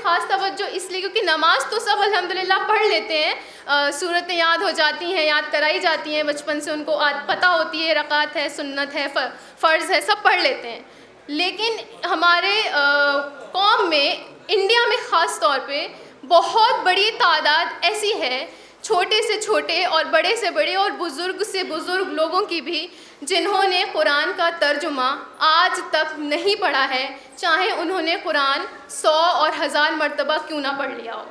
خاص توجہ اس لیے کیونکہ نماز تو سب الحمدللہ پڑھ لیتے ہیں، صورتیں یاد ہو جاتی ہیں، یاد کرائی جاتی ہیں بچپن سے، ان کو پتہ ہوتی ہے رکعت ہے، سنت ہے، فرض ہے، سب پڑھ لیتے ہیں. لیکن ہمارے قوم میں، انڈیا میں خاص طور پہ بہت بڑی تعداد ایسی ہے، چھوٹے سے چھوٹے اور بڑے سے بڑے اور بزرگ سے بزرگ لوگوں کی بھی، جنہوں نے قرآن کا ترجمہ آج تک نہیں پڑھا ہے، چاہے انہوں نے قرآن 100 اور 1000 مرتبہ کیوں نہ پڑھ لیا ہو.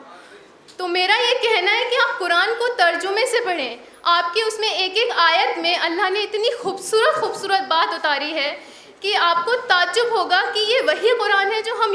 تو میرا یہ کہنا ہے کہ آپ قرآن کو ترجمے سے پڑھیں. آپ کی اس میں ایک ایک آیت میں اللہ نے اتنی خوبصورت بات اتاری ہے کہ آپ کو تعجب ہوگا کہ یہ وہی قرآن ہے جو ہم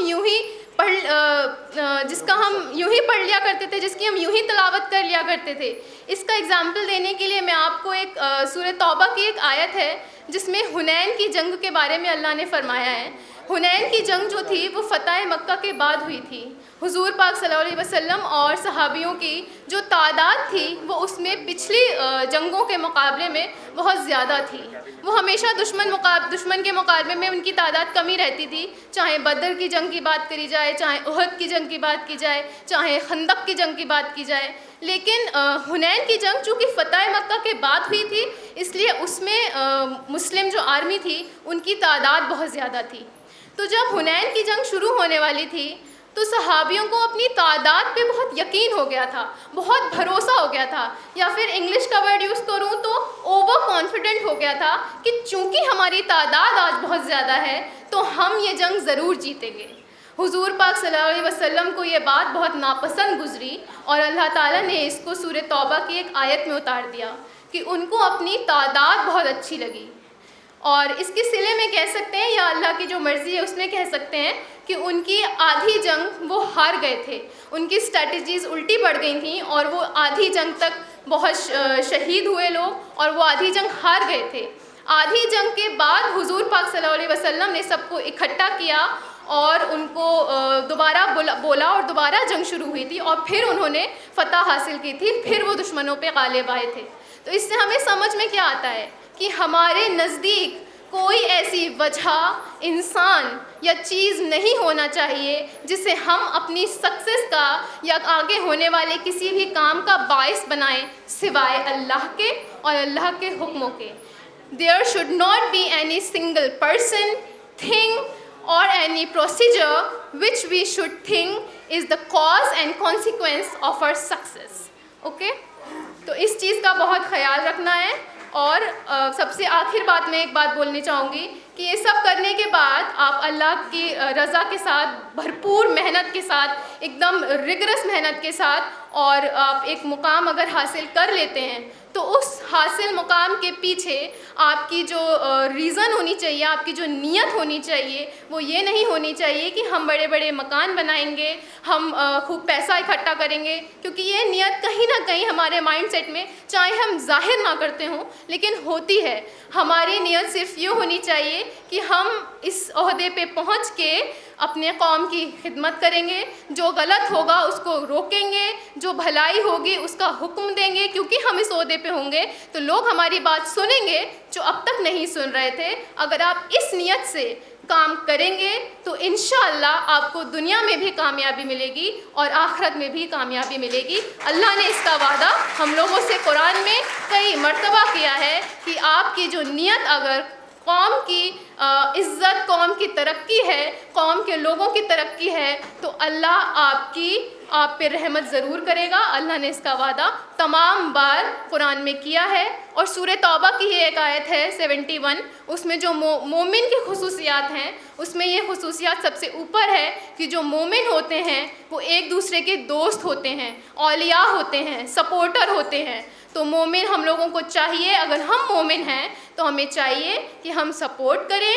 جس کا ہم یوں ہی پڑھ لیا کرتے تھے، جس کی ہم یوں ہی تلاوت کر لیا کرتے تھے. اس کا اگزامپل دینے کے لیے میں آپ کو ایک سورہ توبہ کی ایک آیت ہے جس میں حنین کی جنگ کے بارے میں اللہ نے فرمایا ہے. حنین کی جنگ جو تھی وہ فتح مکہ کے بعد ہوئی تھی. حضور پاک صلی اللہ علیہ وسلم اور صحابیوں کی جو تعداد تھی وہ اس میں پچھلی جنگوں کے مقابلے میں بہت زیادہ تھی. وہ ہمیشہ دشمن کے مقابلے میں ان کی تعداد کمی رہتی تھی، چاہے بدر کی جنگ کی بات کری جائے، چاہے احد کی جنگ کی بات کی جائے، چاہے خندق کی جنگ کی بات کی جائے. لیکن حنین کی جنگ چونکہ فتح مکہ کے بعد ہوئی تھی، اس لیے اس میں مسلم جو آرمی تھی ان کی تعداد بہت زیادہ تھی. تو جب حنین کی جنگ شروع ہونے والی تھی تو صحابیوں کو اپنی تعداد پہ بہت یقین ہو گیا تھا، بہت بھروسہ ہو گیا تھا، یا پھر انگلش کا ورڈ یوز کروں تو اوور کانفیڈنٹ ہو گیا تھا کہ چونکہ ہماری تعداد آج بہت زیادہ ہے تو ہم یہ جنگ ضرور جیتیں گے. حضور پاک صلی اللہ علیہ وسلم کو یہ بات بہت ناپسند گزری اور اللہ تعالیٰ نے اس کو سورہ توبہ کی ایک آیت میں اتار دیا کہ ان کو اپنی تعداد بہت اچھی لگی. اور اس کے صلے میں کہہ سکتے ہیں، یا اللہ کی جو مرضی ہے اس میں کہہ سکتے ہیں کہ ان کی آدھی جنگ وہ ہار گئے تھے، ان کی اسٹریٹجیز الٹی پڑ گئی تھیں اور وہ آدھی جنگ تک بہت شہید ہوئے لوگ اور وہ آدھی جنگ ہار گئے تھے. آدھی جنگ کے بعد حضور پاک صلی اللہ علیہ وسلم نے سب کو اکٹھا کیا اور ان کو دوبارہ بولا اور دوبارہ جنگ شروع ہوئی تھی اور پھر انہوں نے فتح حاصل کی تھی، پھر وہ دشمنوں پہ غالب آئے تھے. تو اس سے ہمیں سمجھ میں کیا آتا ہے کہ ہمارے نزدیک کوئی ایسی وجہ، انسان یا چیز نہیں ہونا چاہیے جسے ہم اپنی سکسیس کا یا آگے ہونے والے کسی بھی کام کا باعث بنائیں سوائے اللہ کے اور اللہ کے حکموں کے. There should not be any single person, thing or any procedure which we should think is the cause and consequence of our success. Okay? تو اس چیز کا بہت خیال رکھنا ہے. اور سب سے آخر بات میں ایک بات بولنی چاہوں گی کہ یہ سب کرنے کے بعد آپ اللہ کی رضا کے ساتھ، بھرپور محنت کے ساتھ، ایک دم ریگرس محنت کے ساتھ، اور آپ ایک مقام اگر حاصل کر لیتے ہیں تو اس حاصل مقام کے پیچھے آپ کی جو ریزن ہونی چاہیے، آپ کی جو نیت ہونی چاہیے، وہ یہ نہیں ہونی چاہیے کہ ہم بڑے بڑے مکان بنائیں گے، ہم خوب پیسہ اکٹھا کریں گے. کیونکہ یہ نیت کہیں نہ کہیں ہمارے مائنڈ سیٹ میں، چاہے ہم ظاہر نہ کرتے ہوں لیکن ہوتی ہے. ہماری نیت صرف یہ ہونی چاہیے کہ ہم اس عہدے پہ پہنچ کے اپنے قوم کی خدمت کریں گے، جو غلط ہوگا اس کو روکیں گے، جو بھلائی ہوگی اس کا حکم دیں گے. کیونکہ ہم اس عہدے پہ ہوں گے تو لوگ ہماری بات سنیں گے جو اب تک نہیں سن رہے تھے. اگر آپ اس نیت سے کام کریں گے تو انشاءاللہ آپ کو دنیا میں بھی کامیابی ملے گی اور آخرت میں بھی کامیابی ملے گی. اللہ نے اس کا وعدہ ہم لوگوں سے قرآن میں کئی مرتبہ کیا ہے کہ آپ کی جو نیت اگر قوم کی عزت، قوم کی ترقی ہے، قوم کے لوگوں کی ترقی ہے تو اللہ آپ پہ رحمت ضرور کرے گا. اللہ نے اس کا وعدہ تمام بار قرآن میں کیا ہے. اور سورہ توبہ کی ہی ایک آیت ہے 71، اس میں جو مومن کی خصوصیات ہیں اس میں یہ خصوصیات سب سے اوپر ہے کہ جو مومن ہوتے ہیں وہ ایک دوسرے کے دوست ہوتے ہیں، اولیاء ہوتے ہیں، سپورٹر ہوتے ہیں. تو مومن ہم لوگوں کو چاہیے، اگر ہم مومن ہیں تو ہمیں چاہیے کہ ہم سپورٹ کریں،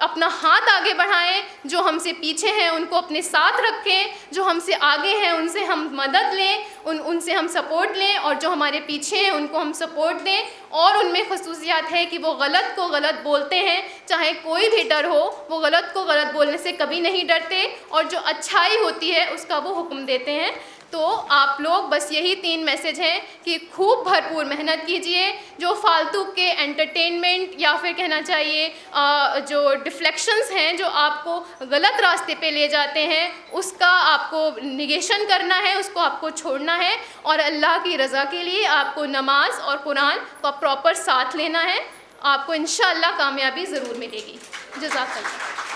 اپنا ہاتھ آگے بڑھائیں، جو ہم سے پیچھے ہیں ان کو اپنے ساتھ رکھیں، جو ہم سے آگے ہیں ان سے ہم مدد لیں، ان سے ہم سپورٹ لیں، اور جو ہمارے پیچھے ہیں ان کو ہم سپورٹ دیں. اور ان میں خصوصیات ہے کہ وہ غلط کو غلط بولتے ہیں، چاہے کوئی بھی ڈر ہو وہ غلط کو غلط بولنے سے کبھی نہیں ڈرتے، اور جو اچھائی ہوتی ہے اس کا وہ حکم دیتے ہیں. تو آپ لوگ بس یہی 3 میسج ہیں کہ خوب بھرپور محنت کیجئے. جو فالتو کے انٹرٹینمنٹ یا پھر کہنا چاہیے جو ڈفلیکشنز ہیں جو آپ کو غلط راستے پہ لے جاتے ہیں, اس کا آپ کو نگیشن کرنا ہے, اس کو آپ کو چھوڑنا ہے, اور اللہ کی رضا کے لیے آپ کو نماز اور قرآن کا پراپر ساتھ لینا ہے. آپ کو انشاءاللہ کامیابی ضرور ملے گی. جزاک اللہ.